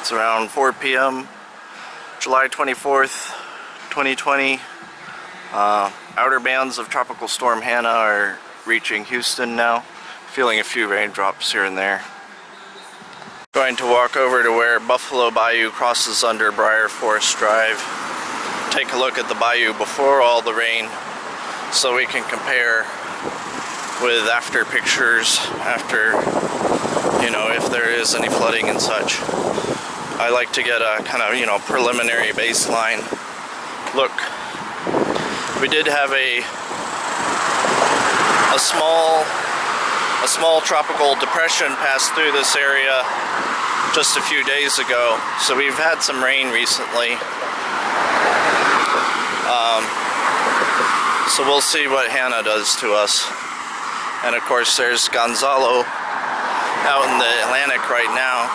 It's around 4 p.m. July 24th, 2020. Outer bands of Tropical Storm Hanna are reaching Houston now. Feeling a few raindrops here and there. Going to walk over to where Buffalo Bayou crosses under Briar Forest Drive. Take a look at the bayou before all the rain so we can compare with after pictures, after, you know, if there is any flooding and such. I like to get a kind of, you know, preliminary baseline look. We did have a small tropical depression pass through this area just a few days ago, so we've had some rain recently. So we'll see what Hanna does to us. And of course there's Gonzalo out in the Atlantic right now.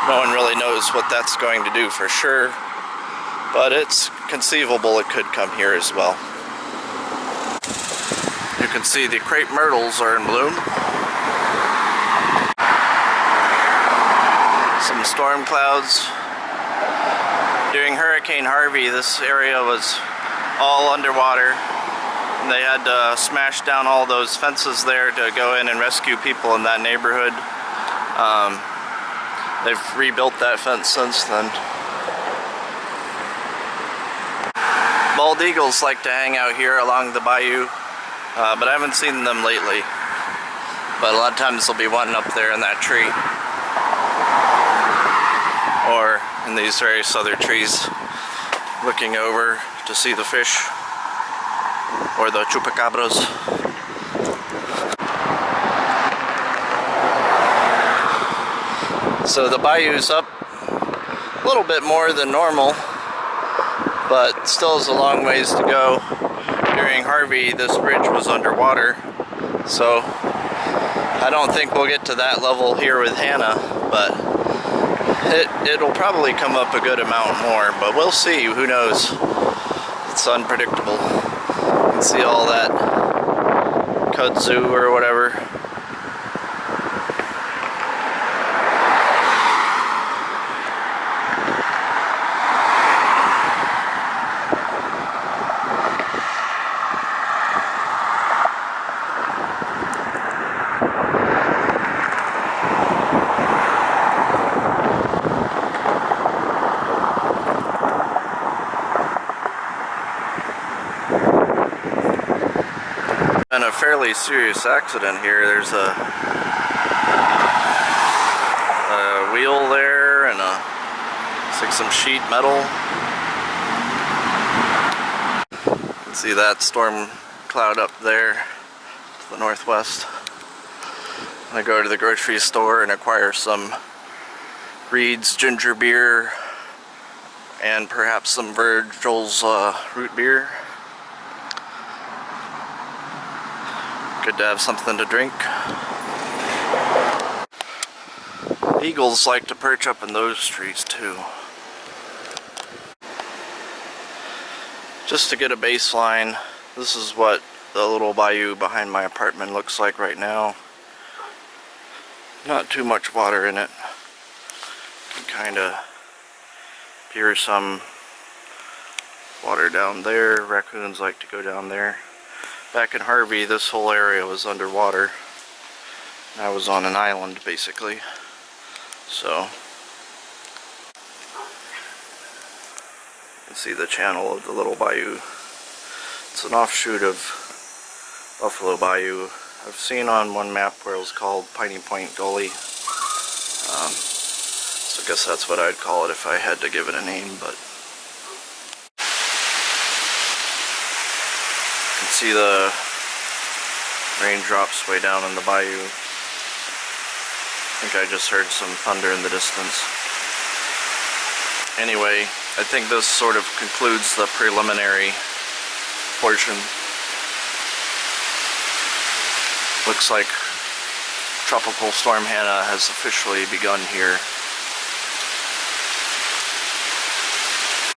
No one really knows what that's going to do for sure, but it's conceivable it could come here as well. You can see the crepe myrtles are in bloom. Some storm clouds. During Hurricane Harvey, this area was all underwater. And they had to smash down all those fences there to go in and rescue people in that neighborhood. They've rebuilt that fence since then. Bald eagles like to hang out here along the bayou, but I haven't seen them lately. But a lot of times there'll be one up there in that tree, or in these various other trees, looking over to see the fish or the chupacabras. So the bayou's up a little bit more than normal, but still is a long ways to go. During Harvey, this bridge was underwater, so I don't think we'll get to that level here with Hanna, but it'll probably come up a good amount more, but we'll see, who knows. It's unpredictable. You can see all that kudzu or whatever. Been a fairly serious accident here. There's a wheel there and looks like some sheet metal. You can see that storm cloud up there to the northwest. I'm gonna go to the grocery store and acquire some Reed's ginger beer and perhaps some Virgil's root beer. Good to have something to drink. Eagles like to perch up in those trees too. Just to get a baseline, this is what the little bayou behind my apartment looks like right now. Not too much water in it. You can kind of hear some water down there. Raccoons like to go down there. Back in Harvey, this whole area was underwater. And I was on an island, basically. So, you can see the channel of the little bayou. It's an offshoot of Buffalo Bayou. I've seen on one map where it was called Piney Point Gully. So I guess that's what I'd call it if I had to give it a name, but see the raindrops way down in the bayou. I think I just heard some thunder in the distance. Anyway, I think this sort of concludes the preliminary portion. Looks like Tropical Storm Hanna has officially begun here.